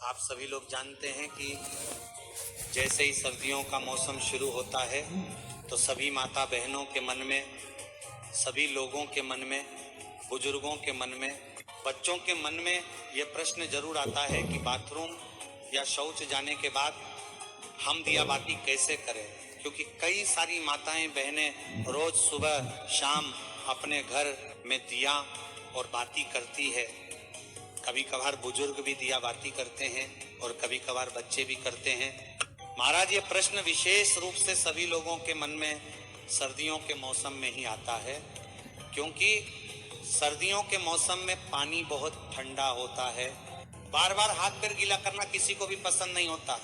आप सभी लोग जानते हैं कि जैसे ही सर्दियों का मौसम शुरू होता है तो सभी माता बहनों के मन में, सभी लोगों के मन में, बुजुर्गों के मन में, बच्चों के मन में यह प्रश्न जरूर आता है कि बाथरूम या शौच जाने के बाद हम दिया बाती कैसे करें। क्योंकि कई सारी माताएं बहनें रोज सुबह शाम अपने घर में दिया और बाती करती है। कभी कभार बुजुर्ग भी दिया बाती करते हैं और कभी कभार बच्चे भी करते हैं। महाराज, ये प्रश्न विशेष रूप से सभी लोगों के मन में सर्दियों के मौसम में ही आता है, क्योंकि सर्दियों के मौसम में पानी बहुत ठंडा होता है। बार बार हाथ पैर गीला करना किसी को भी पसंद नहीं होता,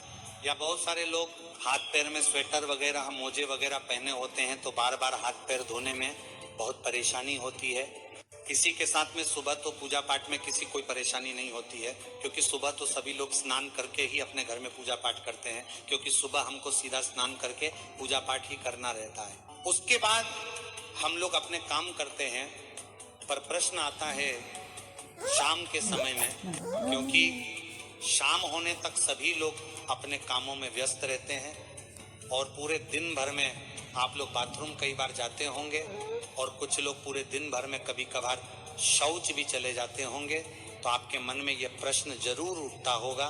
या बहुत सारे लोग हाथ पैर में स्वेटर वगैरह, मोजे वगैरह पहने होते हैं तो बार बार हाथ पैर धोने में बहुत परेशानी होती है। किसी के साथ में सुबह तो पूजा पाठ में किसी कोई परेशानी नहीं होती है, क्योंकि सुबह तो सभी लोग स्नान करके ही अपने घर में पूजा पाठ करते हैं, क्योंकि सुबह हमको सीधा स्नान करके पूजा पाठ ही करना रहता है। उसके बाद हम लोग अपने काम करते हैं। पर प्रश्न आता है शाम के समय में, क्योंकि शाम होने तक सभी लोग अपने कामों में व्यस्त रहते हैं और पूरे दिन भर में आप लोग बाथरूम कई बार जाते होंगे और कुछ लोग पूरे दिन भर में कभी कभार शौच भी चले जाते होंगे। तो आपके मन में यह प्रश्न जरूर उठता होगा,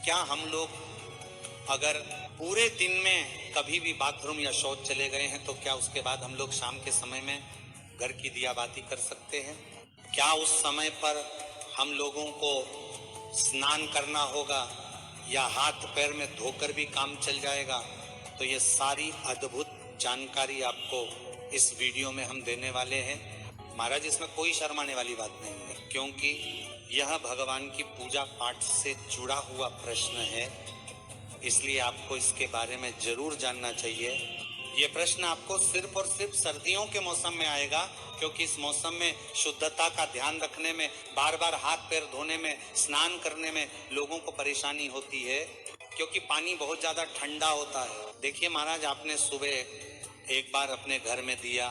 क्या हम लोग अगर पूरे दिन में कभी भी बाथरूम या शौच चले गए हैं तो क्या उसके बाद हम लोग शाम के समय में घर की दिया बाती कर सकते हैं? क्या उस समय पर हम लोगों को स्नान करना होगा या हाथ पैर में धोकर भी काम चल जाएगा? तो ये सारी अद्भुत जानकारी आपको इस वीडियो में हम देने वाले हैं। महाराज, इसमें कोई शर्माने वाली बात नहीं है, क्योंकि यह भगवान की पूजा पाठ से जुड़ा हुआ प्रश्न है, इसलिए आपको इसके बारे में जरूर जानना चाहिए। ये प्रश्न आपको सिर्फ और सिर्फ सर्दियों के मौसम में आएगा, क्योंकि इस मौसम में शुद्धता का ध्यान रखने में, बार बार हाथ पैर धोने में, स्नान करने में लोगों को परेशानी होती है, क्योंकि पानी बहुत ज्यादा ठंडा होता है। देखिए महाराज, आपने सुबह एक बार अपने घर में दिया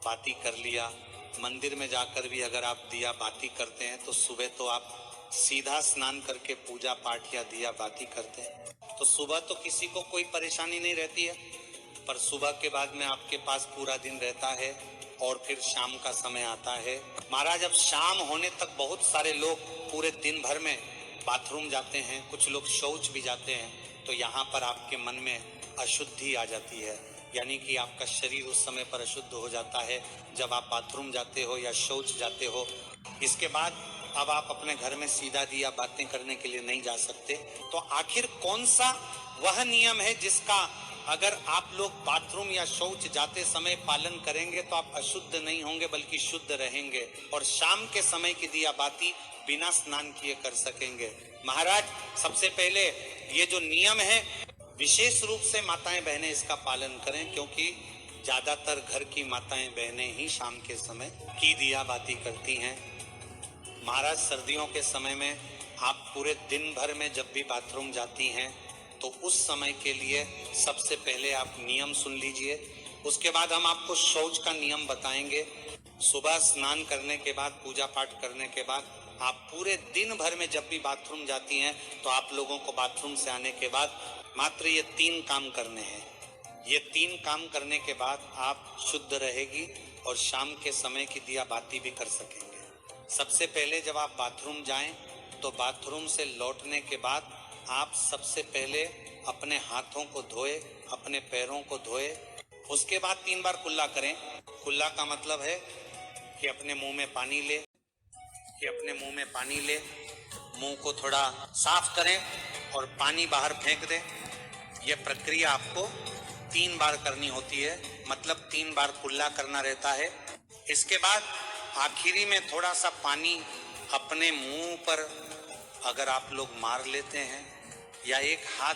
बाती कर लिया, मंदिर में जाकर भी अगर आप दिया बाती करते हैं तो सुबह तो आप सीधा स्नान करके पूजा पाठ या दिया बाती करते हैं, तो सुबह तो किसी को कोई परेशानी नहीं रहती है। पर सुबह के बाद में आपके पास पूरा दिन रहता है और फिर शाम का समय आता है। महाराज, अब शाम होने तक बहुत सारे लोग पूरे दिन भर में बाथरूम जाते हैं, कुछ लोग शौच भी जाते हैं, तो यहाँ पर आपके मन में अशुद्धि आ जाती है, यानी कि आपका शरीर उस समय पर अशुद्ध हो जाता है जब आप बाथरूम जाते हो या शौच जाते हो। इसके बाद अब आप अपने घर में सीधा दिया बातें करने के लिए नहीं जा सकते। तो आखिर कौन सा वह नियम है जिसका अगर आप लोग बाथरूम या शौच जाते समय पालन करेंगे तो आप अशुद्ध नहीं होंगे बल्कि शुद्ध रहेंगे और शाम के समय की दिया बाती बिना स्नान किए कर सकेंगे? महाराज, सबसे पहले ये जो नियम है विशेष रूप से माताएं बहनें इसका पालन करें, क्योंकि ज्यादातर घर की माताएं बहनें ही शाम के समय की दिया बाती करती हैं। महाराज, सर्दियों के समय में आप पूरे दिन भर में जब भी बाथरूम जाती हैं तो उस समय के लिए सबसे पहले आप नियम सुन लीजिए, उसके बाद हम आपको शौच का नियम बताएंगे। सुबह स्नान करने के बाद, पूजा पाठ करने के बाद आप पूरे दिन भर में जब भी बाथरूम जाती हैं तो आप लोगों को बाथरूम से आने के बाद मात्र ये 3 काम करने हैं। ये 3 काम करने के बाद आप शुद्ध रहेगी और शाम के समय की दिया बाती भी कर सकेंगे। सबसे पहले जब आप बाथरूम जाएं तो बाथरूम से लौटने के बाद आप सबसे पहले अपने हाथों को धोए, अपने पैरों को धोए, उसके बाद 3 बार कुल्ला करें। कुल्ला का मतलब है कि अपने मुंह में पानी ले, मुंह को थोड़ा साफ करें और पानी बाहर फेंक दें। यह प्रक्रिया आपको 3 बार करनी होती है, मतलब 3 बार कुल्ला करना रहता है। इसके बाद आखिरी में थोड़ा सा पानी अपने मुंह पर अगर आप लोग मार लेते हैं या एक हाथ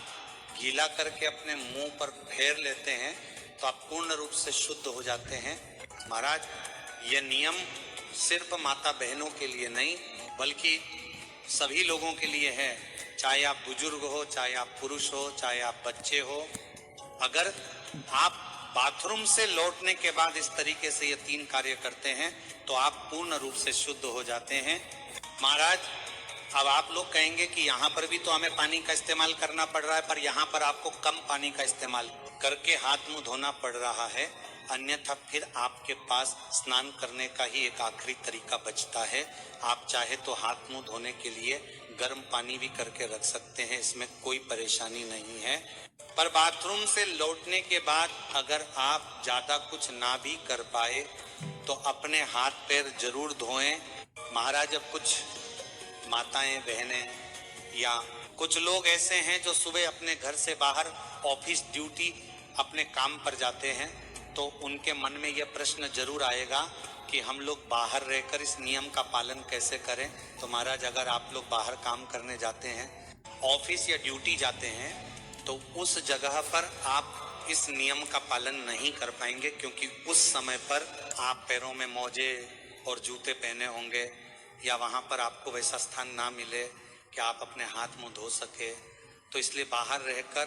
गीला करके अपने मुंह पर फेर लेते हैं तो आप पूर्ण रूप से शुद्ध हो जाते हैं। महाराज, यह नियम सिर्फ माता बहनों के लिए नहीं बल्कि सभी लोगों के लिए है, चाहे आप बुजुर्ग हो, चाहे आप पुरुष हो, चाहे आप बच्चे हो। अगर आप बाथरूम से लौटने के बाद इस तरीके से ये 3 कार्य करते हैं तो आप पूर्ण रूप से शुद्ध हो जाते हैं। महाराज, अब आप लोग कहेंगे कि यहाँ पर भी तो हमें पानी का इस्तेमाल करना पड़ रहा है, पर यहाँ पर आपको कम पानी का इस्तेमाल करके हाथ मुंह धोना पड़ रहा है। अन्यथा फिर आपके पास स्नान करने का ही एक आखिरी तरीका बचता है। आप चाहे तो हाथ मुंह धोने के लिए गर्म पानी भी करके रख सकते हैं, इसमें कोई परेशानी नहीं है। पर बाथरूम से लौटने के बाद अगर आप ज्यादा कुछ ना भी कर पाए तो अपने हाथ पैर जरूर धोएं। महाराज, अब कुछ माताएं बहनें या कुछ लोग ऐसे हैं जो सुबह अपने घर से बाहर ऑफिस ड्यूटी अपने काम पर जाते हैं, तो उनके मन में यह प्रश्न जरूर आएगा कि हम लोग बाहर रहकर इस नियम का पालन कैसे करें। तो महाराज, अगर आप लोग बाहर काम करने जाते हैं, ऑफिस या ड्यूटी जाते हैं, तो उस जगह पर आप इस नियम का पालन नहीं कर पाएंगे, क्योंकि उस समय पर आप पैरों में मोजे और जूते पहने होंगे या वहां पर आपको वैसा स्थान ना मिले कि आप अपने हाथ मुंह धो सके। तो इसलिए बाहर रहकर